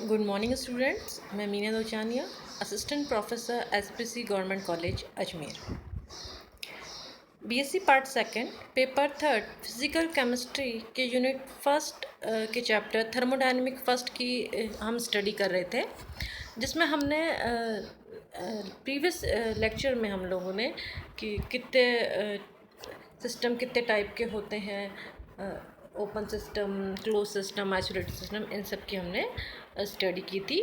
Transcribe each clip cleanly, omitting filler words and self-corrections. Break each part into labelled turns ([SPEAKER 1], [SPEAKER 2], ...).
[SPEAKER 1] Good morning students. मैं Meena Dochania, assistant professor SPC government college Ajmer. BSc part second paper third physical chemistry के unit first के chapter thermodynamic first की हम study कर रहे थे, जिसमें हमने प्रीवियस लेक्चर में हम लोगों ने कि कितने सिस्टम कितने टाइप के होते हैं, open system, close system, isolated system, इन सब की हमने स्टडी की थी।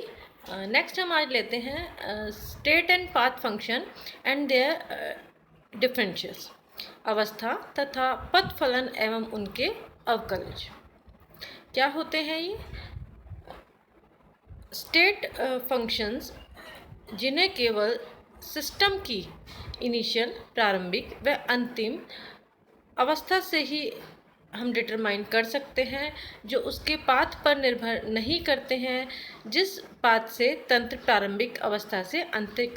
[SPEAKER 1] नेक्स्ट हम आज लेते हैं state and path function and their differentials, अवस्था तथा पथ फलन एवं उनके अवकलज। क्या होते हैं ये स्टेट फंक्शंस, जिन्हें केवल सिस्टम की इनिशियल, प्रारंभिक व अंतिम अवस्था से ही हम डिटरमाइन कर सकते हैं, जो उसके पाथ पर निर्भर नहीं करते हैं, जिस पाथ से तंत्र प्रारंभिक अवस्था से अंतिम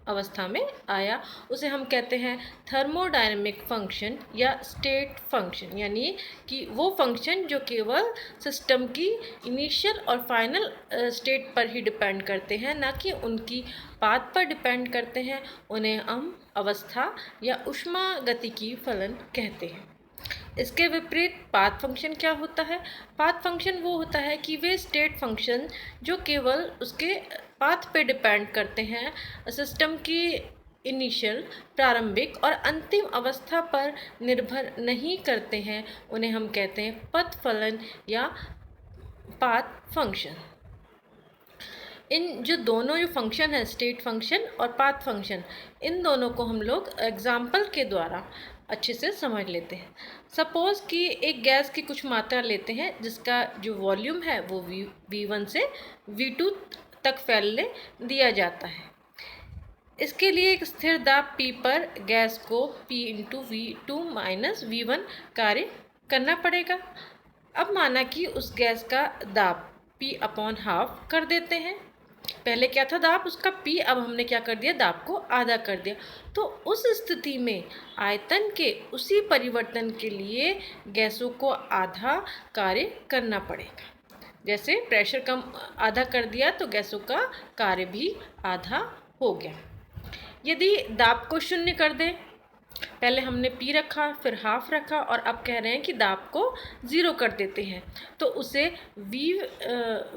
[SPEAKER 1] अवस्था में आया उसे हम कहते हैं थर्मोडायनेमिक फंक्शन या स्टेट फंक्शन। यानी कि वो फंक्शन जो केवल सिस्टम की इनिशियल और फाइनल स्टेट पर ही डिपेंड करते हैं, ना कि उनकी पाथ पर डिपेंड करते हैं। उन्हें हम अवस्था या ऊष्मागतिकी फलन कहते हैं। इसके विपरीत पाथ फंक्शन क्या होता है? पाथ फंक्शन वो होता है कि वे स्टेट फंक्शन जो केवल उसके पाथ पे डिपेंड करते हैं, सिस्टम की इनिशियल, प्रारंभिक और अंतिम अवस्था पर निर्भर नहीं करते हैं, उन्हें हम कहते हैं पथ फलन या पाथ फंक्शन। इन जो फंक्शन है, स्टेट फंक्शन और पाथ फंक्शन, इन दोनों को हम लोग एग्जाम्पल के द्वारा अच्छे से समझ लेते हैं। सपोज़ कि एक गैस की कुछ मात्रा लेते हैं जिसका जो वॉल्यूम है वो V1 से V2 तक फैलने दिया जाता है। इसके लिए एक स्थिर दाब P पर गैस को P into V2 minus V1 कार्य करना पड़ेगा। अब माना कि उस गैस का दाब P/½ कर देते हैं। पहले क्या था दाब उसका P, अब हमने क्या कर दिया, दाब को आधा कर दिया। तो उस स्थिति में आयतन के उसी परिवर्तन के लिए गैसों को आधा कार्य करना पड़ेगा। जैसे प्रेशर कम आधा कर दिया तो गैसों का कार्य भी आधा हो गया। यदि दाब को शून्य कर दें, पहले हमने P रखा, फिर हाफ रखा और अब कह रहे हैं कि दाब को 0 कर देते हैं, तो उसे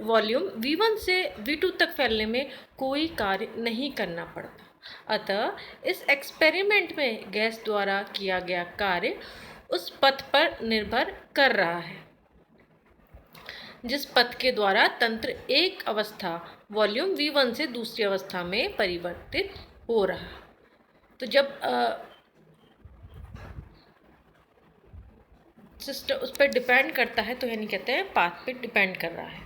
[SPEAKER 1] वॉल्यूम V1 से V2 तक फैलने में कोई कार्य नहीं करना पड़ता। अतः इस एक्सपेरिमेंट में गैस द्वारा किया गया कार्य उस पथ पर निर्भर कर रहा है जिस पथ के द्वारा तंत्र एक अवस्था वॉल्यूम V1 से दूसरी अवस्था में परिवर्तित हो रहा है। तो जब सिस्टम उस पर डिपेंड करता है तो यानी कहते हैं पाथ पे डिपेंड कर रहा है,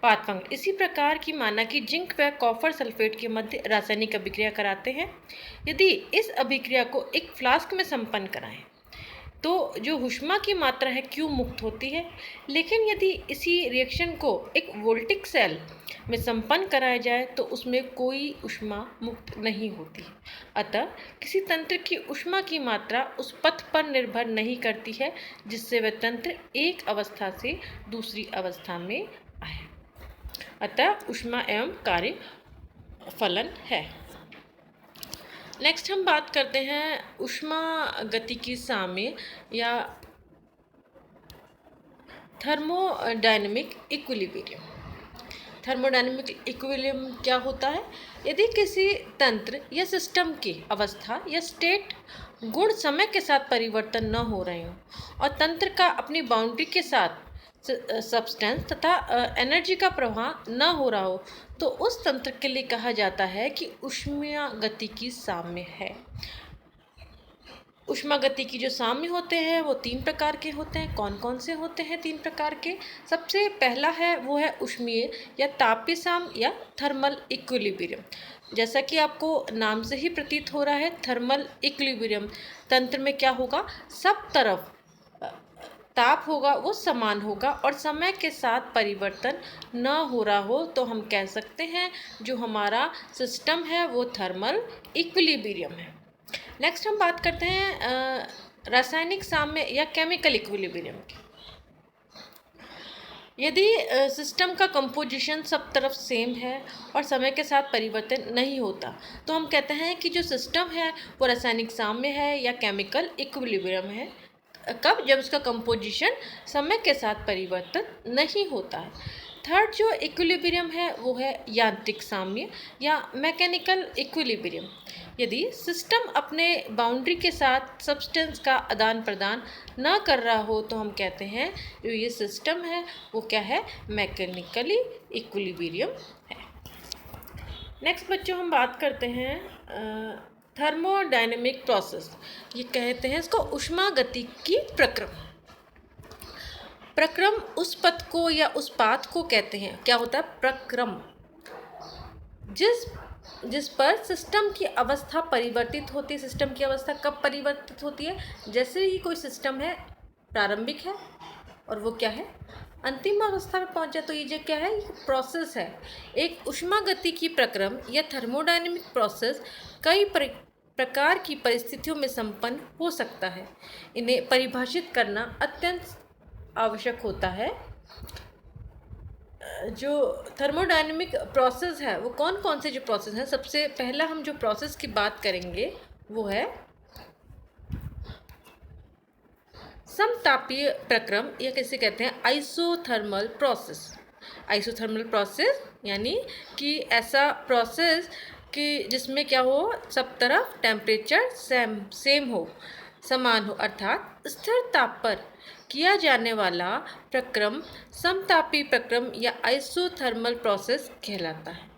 [SPEAKER 1] पाथ फंक्शन। इसी प्रकार की माना कि जिंक व कॉपर सल्फेट के मध्य रासायनिक अभिक्रिया कराते हैं। यदि इस अभिक्रिया को एक फ्लास्क में संपन्न कराएं तो जो ऊष्मा की मात्रा है Q मुक्त होती है, लेकिन यदि इसी रिएक्शन को एक वोल्टिक सेल में संपन्न कराया जाए तो उसमें कोई ऊष्मा मुक्त नहीं होती। अतः किसी तंत्र की ऊष्मा की मात्रा उस पथ पर निर्भर नहीं करती है जिससे वह तंत्र एक अवस्था से दूसरी अवस्था में आए। अतः ऊष्मा एवं कार्य फलन है। नेक्स्ट हम बात करते हैं ऊष्मागतिकी साम्य या थर्मोडायनेमिक इक्विलिब्रियम। थर्मोडायनेमिक इक्विलिब्रियम क्या होता है? यदि किसी तंत्र या सिस्टम की अवस्था या स्टेट गुण समय के साथ परिवर्तन न हो रहे हों और तंत्र का अपनी बाउंड्री के साथ सब्सटेंस तथा एनर्जी का प्रवाह न हो रहा हो, तो उस तंत्र के लिए कहा जाता है कि ऊष्मागतिकी साम्य है। ऊष्मागतिकी जो साम्य होते हैं वो 3 प्रकार के होते हैं। कौन कौन से होते हैं 3 प्रकार के? सबसे पहला है वो है ऊष्मीय या तापीय साम्य या थर्मल इक्विलिब्रियम। जैसा कि आपको नाम से ही प्रतीत हो रहा है, थर्मल इक्विलिब्रियम तंत्र में क्या होगा, सब तरफ ताप होगा वो समान होगा और समय के साथ परिवर्तन न हो रहा हो, तो हम कह सकते हैं जो हमारा सिस्टम है वो थर्मल इक्विलिब्रियम है। नेक्स्ट हम बात करते हैं रासायनिक साम्य या केमिकल इक्विलिब्रियम की। यदि सिस्टम का कंपोजिशन सब तरफ सेम है और समय के साथ परिवर्तन नहीं होता तो हम कहते हैं कि जो सिस्टम है वो रासायनिक साम्य है या केमिकल इक्विलिब्रियम है। कब? जब उसका कंपोजिशन समय के साथ परिवर्तन नहीं होता है। थर्ड जो इक्विलिब्रियम है वो है यांत्रिक साम्य या मैकेनिकल इक्विलिब्रियम। यदि सिस्टम अपने बाउंड्री के साथ सब्सटेंस का आदान प्रदान न कर रहा हो तो हम कहते हैं जो ये सिस्टम है वो क्या है? मैकेनिकली इक्विलिब्रियम है। नेक्स्ट बच्चों हम बात करते हैं थर्मोडायनेमिक प्रोसेस। ये कहते हैं इसको ऊष्मागतिकी प्रक्रम। प्रक्रम उस पथ को या उस पाथ को कहते हैं। क्या होता है? प्रक्रम। जिस पर सिस्टम की अवस्था परिवर्तित होती है। सिस्टम की अवस्था कब परिवर्तित होती है? जैसे ही कोई सिस्टम है प्रारंभिक है और वो क्या है? अंतिम अवस्था में पहुंचा, तो ये जो क्या है? ये प्रोसेस है। एक ऊष्मागतिकी प्रक्रम या थर्मोडायनेमिक प्रोसेस कई प्रकार की परिस्थितियों में संपन्न हो सकता है। इन्हें परिभाषित करना अत्यंत आवश्यक होता है। जो थर्मोडायनेमिक प्रोसेस है वो कौन कौन से जो प्रोसेस हैं? सबसे पहला हम जो प्रोसेस की बात करेंगे वो है समतापीय प्रक्रम या कैसे कहते हैं? Isothermal process. आइसोथर्मल प्रोसेस यानी कि ऐसा प्रोसेस कि जिसमें क्या हो? सब तरफ टेम्परेचर सेम हो, समान हो, अर्थात स्थिर ताप पर किया जाने वाला प्रक्रम समतापी प्रक्रम या आइसोथर्मल प्रोसेस कहलाता है।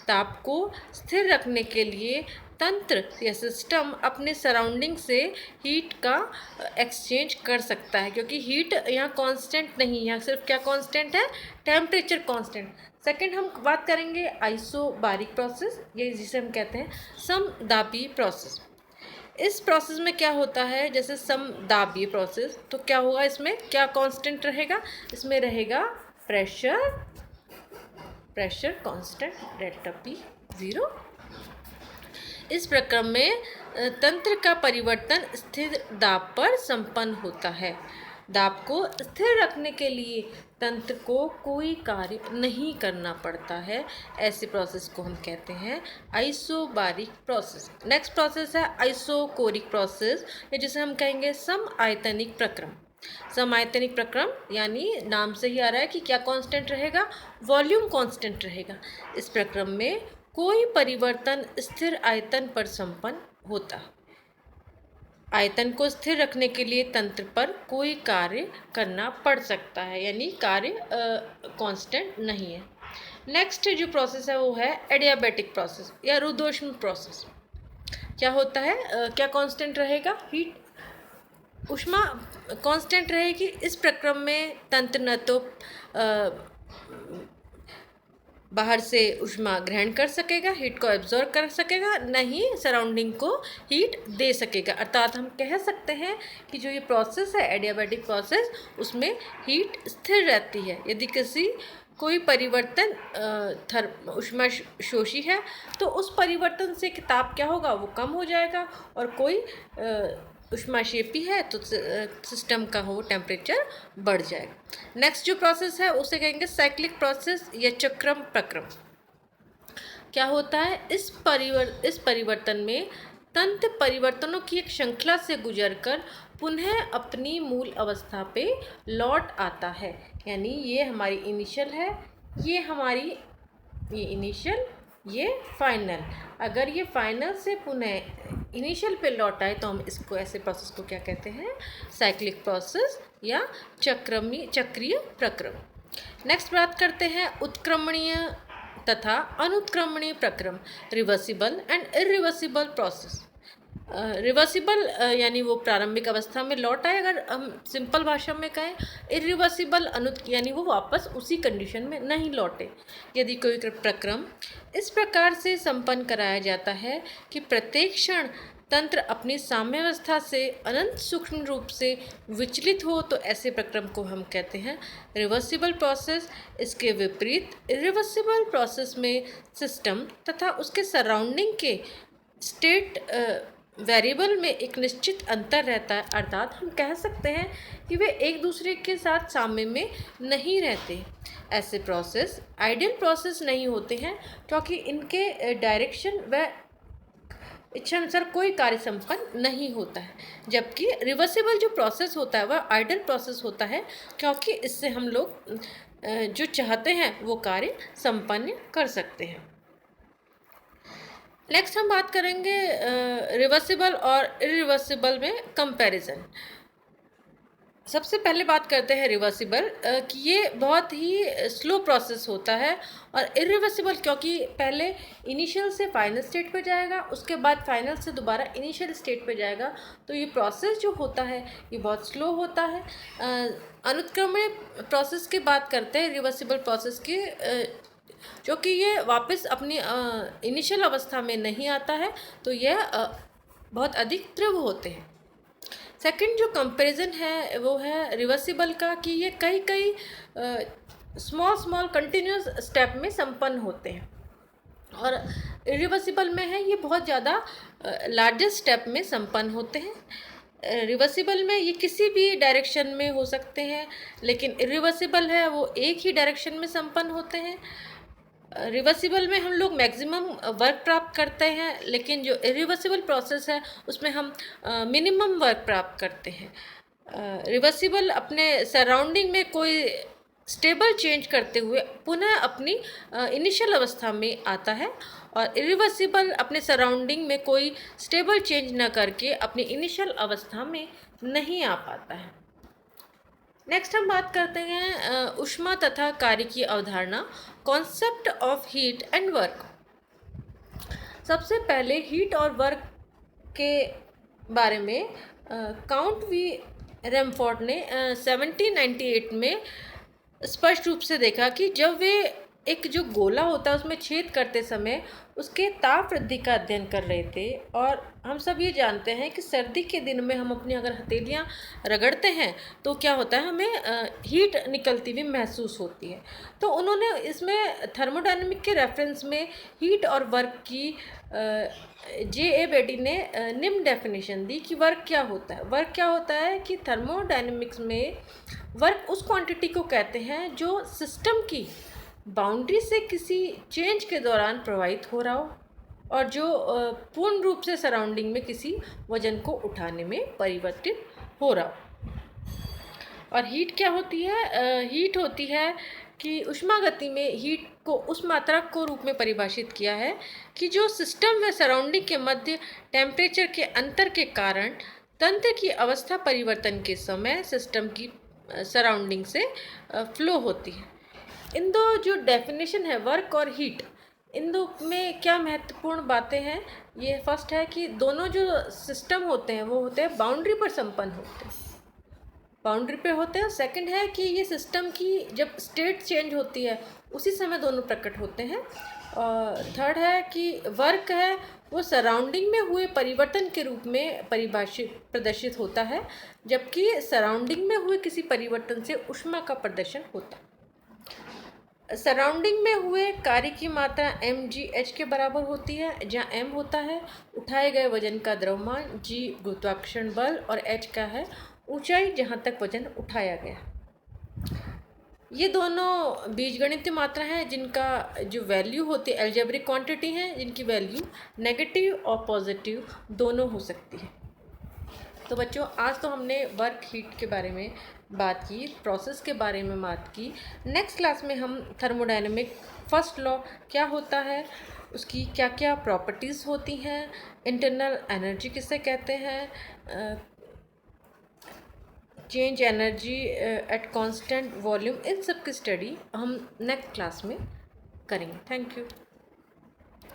[SPEAKER 1] ताप को स्थिर रखने के लिए तंत्र या सिस्टम अपने सराउंडिंग से हीट का एक्सचेंज कर सकता है, क्योंकि हीट यहाँ कांस्टेंट नहीं है, यहाँ सिर्फ क्या कांस्टेंट है? Temperature constant. सेकंड हम बात करेंगे आइसोबारिक प्रोसेस, ये जिसे हम कहते हैं समदाबी प्रोसेस। इस प्रोसेस में क्या होता है? जैसे समदाबी प्रोसेस, तो क्या होगा? इसमें क्या कांस्टेंट रहेगा? इसमें रहेगा प्रेशर कांस्टेंट डेल्टा पी 0। इस प्रक्रम में तंत्र का परिवर्तन स्थिर दाब पर संपन्न होता है। दाब को स्थिर रखने के लिए तंत्र को कोई कार्य नहीं करना पड़ता है। ऐसे प्रोसेस को हम कहते हैं आइसोबारिक प्रोसेस। नेक्स्ट प्रोसेस है आइसोकोरिक प्रोसेस, या जिसे हम कहेंगे समआयतनिक प्रक्रम। समआयतनिक प्रक्रम यानी नाम से ही आ रहा है कि क्या कांस्टेंट रहेगा? वॉल्यूम कांस्टेंट रहेगा। इस प्रक्रम में कोई परिवर्तन स्थिर आयतन पर संपन्न होता है। आयतन को स्थिर रखने के लिए तंत्र पर कोई कार्य करना पड़ सकता है, यानी कार्य कांस्टेंट नहीं है। नेक्स्ट जो प्रोसेस है वो है एडियाबैटिक प्रोसेस या रुद्धोष्म प्रोसेस। क्या होता है? क्या कांस्टेंट रहेगा? हीट, ऊष्मा कांस्टेंट रहेगी। इस प्रक्रम में तंत्र न तो बाहर से ऊष्मा ग्रहण कर सकेगा, हीट को एब्जॉर्ब कर सकेगा, न ही सराउंडिंग को हीट दे सकेगा। अर्थात हम कह सकते हैं कि जो ये प्रोसेस है एडियाबैटिक प्रोसेस, उसमें हीट स्थिर रहती है। यदि कोई परिवर्तन ऊष्मा शोषी है तो उस परिवर्तन से ताप क्या होगा? वो कम हो जाएगा, और कोई ऊष्माक्षेपी है तो सिस्टम का हो टेम्परेचर बढ़ जाएगा। नेक्स्ट जो प्रोसेस है उसे कहेंगे साइक्लिक प्रोसेस या चक्रम प्रक्रम। क्या होता है? इस परिवर्तन में तंत्र परिवर्तनों की एक श्रृंखला से गुजरकर पुनः अपनी मूल अवस्था पे लौट आता है। यानी ये हमारी इनिशियल है, ये इनिशियल, ये फाइनल। अगर ये फाइनल से पुनः इनिशियल पे लौट आए तो हम इसको, ऐसे प्रोसेस को क्या कहते हैं? साइक्लिक प्रोसेस या चक्रीय प्रक्रम। नेक्स्ट बात करते हैं उत्क्रमणीय तथा अनुत्क्रमणीय प्रक्रम, reversible and irreversible process. Reversible यानी वो प्रारंभिक अवस्था में लौट आए, अगर हम सिंपल भाषा में कहें। इरिवर्सिबल यानी वो वापस उसी कंडीशन में नहीं लौटे। यदि कोई प्रक्रम इस प्रकार से संपन्न कराया जाता है कि प्रत्येक क्षण तंत्र अपनी साम्यावस्था से अनंत सूक्ष्म रूप से विचलित हो, तो ऐसे प्रक्रम को हम कहते हैं रिवर्सिबल प्रोसेस। इसके विपरीत इरिवर्सिबल प्रोसेस में सिस्टम तथा उसके सराउंडिंग के स्टेट वेरिएबल में एक निश्चित अंतर रहता है, अर्थात हम कह सकते हैं कि वे एक दूसरे के साथ साम्य में नहीं रहते। ऐसे प्रोसेस आइडियल प्रोसेस नहीं होते हैं क्योंकि इनके डायरेक्शन व इच्छानुसार कोई कार्य संपन्न नहीं होता है, जबकि रिवर्सिबल जो प्रोसेस होता है वह आइडियल प्रोसेस होता है क्योंकि इससे हम लोग जो चाहते हैं वो कार्य संपन्न कर सकते हैं। नेक्स्ट हम बात करेंगे रिवर्सिबल और इरिवर्सिबल में कंपैरिजन। सबसे पहले बात करते हैं रिवर्सिबल कि ये बहुत ही स्लो प्रोसेस होता है, और इरिवर्सिबल क्योंकि पहले इनिशियल से फाइनल स्टेट पे जाएगा, उसके बाद फाइनल से दोबारा इनिशियल स्टेट पे जाएगा, तो ये प्रोसेस जो होता है ये बहुत स्लो होता है। अनुत्क्रमण प्रोसेस की बात करते हैं रिवर्सिबल प्रोसेस की, जो कि ये वापस अपनी इनिशियल अवस्था में नहीं आता है, तो यह बहुत अधिक तीव्र होते हैं। सेकंड जो कंपैरिजन है वो है रिवर्सिबल का कि ये कई स्मॉल कंटिन्यूस स्टेप में संपन्न होते हैं, और इरिवर्सिबल में है ये बहुत ज़्यादा लार्जेस्ट स्टेप में संपन्न होते हैं। रिवर्सिबल में ये किसी भी डायरेक्शन में हो सकते हैं, लेकिन इरिवर्सिबल है वो एक ही डायरेक्शन में संपन्न होते हैं। रिवर्सिबल में हम लोग मैक्सिमम वर्क प्राप्त करते हैं, लेकिन जो इरिवर्सिबल प्रोसेस है उसमें हम मिनिमम वर्क प्राप्त करते हैं। रिवर्सिबल अपने सराउंडिंग में कोई स्टेबल चेंज करते हुए पुनः अपनी इनिशियल अवस्था में आता है, और इरिवर्सिबल अपने सराउंडिंग में कोई स्टेबल चेंज न करके अपनी इनिशियल अवस्था में नहीं आ पाता है। नेक्स्ट हम बात करते हैं ऊष्मा तथा कार्य की अवधारणा, concept of heat and work. सबसे पहले हीट और वर्क के बारे में काउंट वी रैमफोर्ड ने 1798 में स्पष्ट रूप से देखा कि जब वे एक जो गोला होता है उसमें छेद करते समय उसके ताप वृद्धि का अध्ययन कर रहे थे। और हम सब ये जानते हैं कि सर्दी के दिन में हम अपनी अगर हथेलियाँ रगड़ते हैं तो क्या होता है, हमें हीट निकलती हुई महसूस होती है। तो उन्होंने इसमें थर्मोडायनेमिक के रेफरेंस में हीट और वर्क की J.A. बेडी ने निम्न डेफिनेशन दी कि वर्क क्या होता है। वर्क क्या होता है कि थर्मोडायनेमिक्स में वर्क उस क्वांटिटी को कहते हैं जो सिस्टम की बाउंड्री से किसी चेंज के दौरान प्रवाहित हो रहा हो, और जो पूर्ण रूप से सराउंडिंग में किसी वजन को उठाने में परिवर्तित हो रहा हो। और हीट क्या होती है? हीट होती है कि ऊष्मागति में हीट को उस मात्रा को रूप में परिभाषित किया है कि जो सिस्टम व सराउंडिंग के मध्य टेम्परेचर के अंतर के कारण तंत्र की अवस्था परिवर्तन के समय सिस्टम की सराउंडिंग से फ्लो होती है। इन दो जो डेफिनेशन है वर्क और हीट, इन दो में क्या महत्वपूर्ण बातें हैं? ये फर्स्ट है कि दोनों जो सिस्टम होते हैं वो होते हैं बाउंड्री पर संपन्न होते हैं, बाउंड्री पे होते हैं। सेकंड है कि ये सिस्टम की जब स्टेट चेंज होती है उसी समय दोनों प्रकट होते हैं। और थर्ड है कि वर्क है वो सराउंडिंग में हुए परिवर्तन के रूप में प्रदर्शित होता है, जबकि सराउंडिंग में हुए किसी परिवर्तन से ऊष्मा का प्रदर्शन होता है। सराउंडिंग में हुए कार्य की मात्रा mgh के बराबर होती है, जहाँ m होता है उठाए गए वजन का द्रव्यमान, g गुरुत्वाकर्षण बल और h का है ऊंचाई जहाँ तक वजन उठाया गया। ये दोनों बीजगणितीय मात्रा हैं जिनका जो वैल्यू होती है एल्जेब्रिक क्वांटिटी हैं, जिनकी वैल्यू नेगेटिव और पॉजिटिव दोनों हो सकती है। तो बच्चों आज तो हमने वर्क हीट के बारे में बात की, प्रोसेस के बारे में बात की। नेक्स्ट क्लास में हम थर्मोडायनेमिक फर्स्ट लॉ क्या होता है, उसकी क्या क्या प्रॉपर्टीज़ होती हैं, इंटरनल एनर्जी किसे कहते हैं, change energy at constant volume, इन सब की स्टडी हम नेक्स्ट क्लास में करेंगे। Thank you.